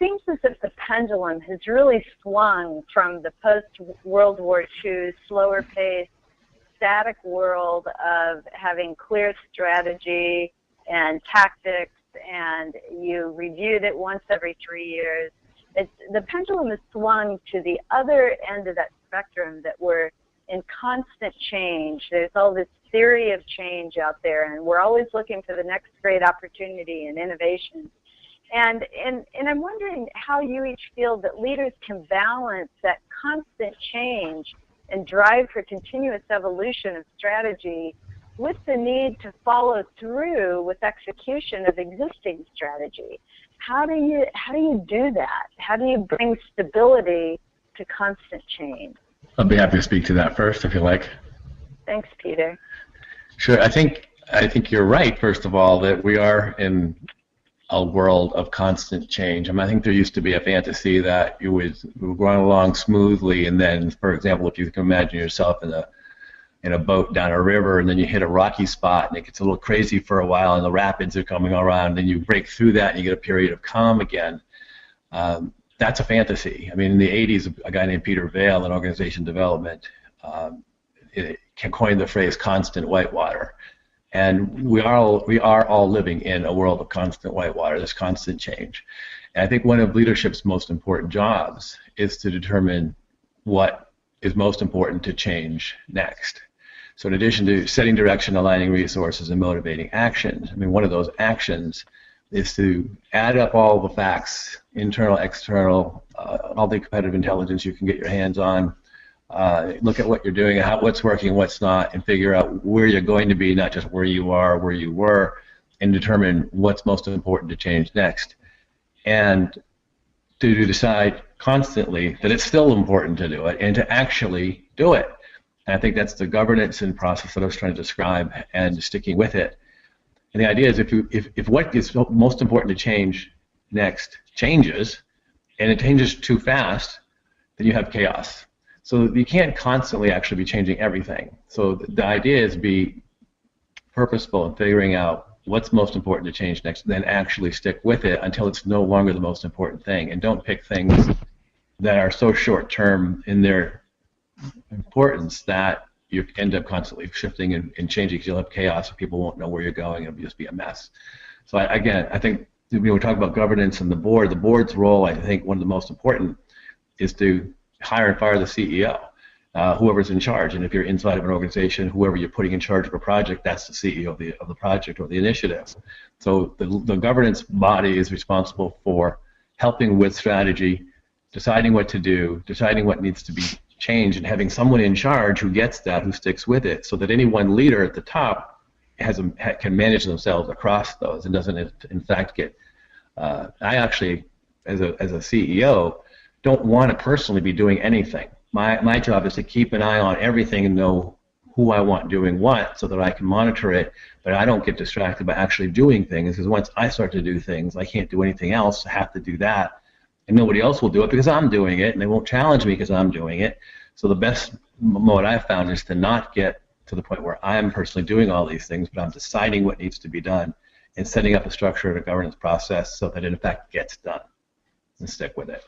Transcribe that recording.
seems as if the pendulum has really swung from the post-World War II slower-paced, static world of having clear strategy and tactics, and you reviewed it once every 3 years. The pendulum has swung to the other end of that spectrum, that we're in constant change. There's all this theory of change out there, and we're always looking for the next great opportunity and innovation. And I'm wondering how you each feel that leaders can balance that constant change and drive for continuous evolution of strategy with the need to follow through with execution of existing strategy. How do you do that? How do you bring stability to constant change? I'll be happy to speak to that first, if you like. Thanks, Peter. Sure. I think you're right, first of all, that we are in a world of constant change. I mean, I think there used to be a fantasy that you were going along smoothly, and then, for example, if you can imagine yourself in a boat down a river, and then you hit a rocky spot, and it gets a little crazy for a while, and the rapids are coming around, and then you break through that, and you get a period of calm again. That's a fantasy. I mean, in the 80s, a guy named Peter Vail in organization development coined the phrase constant whitewater. And we are all living in a world of constant whitewater, this constant change. And I think one of leadership's most important jobs is to determine what is most important to change next. So in addition to setting direction, aligning resources, and motivating actions, I mean, one of those actions is to add up all the facts, internal, external, all the competitive intelligence you can get your hands on, look at what you're doing, what's working, what's not, and figure out where you're going to be, not just where you are, where you were, and determine what's most important to change next. And to decide constantly that it's still important to do it, and to actually do it. And I think that's the governance and process that I was trying to describe, and sticking with it. And the idea is if what is most important to change next changes, and it changes too fast, then you have chaos. So you can't constantly actually be changing everything. So the idea is be purposeful in figuring out what's most important to change next, then actually stick with it until it's no longer the most important thing. And don't pick things that are so short-term in their importance that you end up constantly shifting and changing, because you'll have chaos and people won't know where you're going. It'll just be a mess. So again, I think when we talk about governance and the board's role, I think one of the most important is to hire and fire the CEO, whoever's in charge. And if you're inside of an organization, whoever you're putting in charge of a project, that's the CEO of the project or the initiative. So the governance body is responsible for helping with strategy, deciding what to do, deciding what needs to be changed, and having someone in charge who gets that, who sticks with it, so that any one leader at the top can manage themselves across those and doesn't, in fact, get. I actually, as a CEO, don't want to personally be doing anything. My job is to keep an eye on everything and know who I want doing what, so that I can monitor it, but I don't get distracted by actually doing things, because once I start to do things, I can't do anything else. I have to do that, and nobody else will do it because I'm doing it, and they won't challenge me because I'm doing it. So the best mode I've found is to not get to the point where I'm personally doing all these things, but I'm deciding what needs to be done and setting up a structure and a governance process so that it in fact gets done, and stick with it.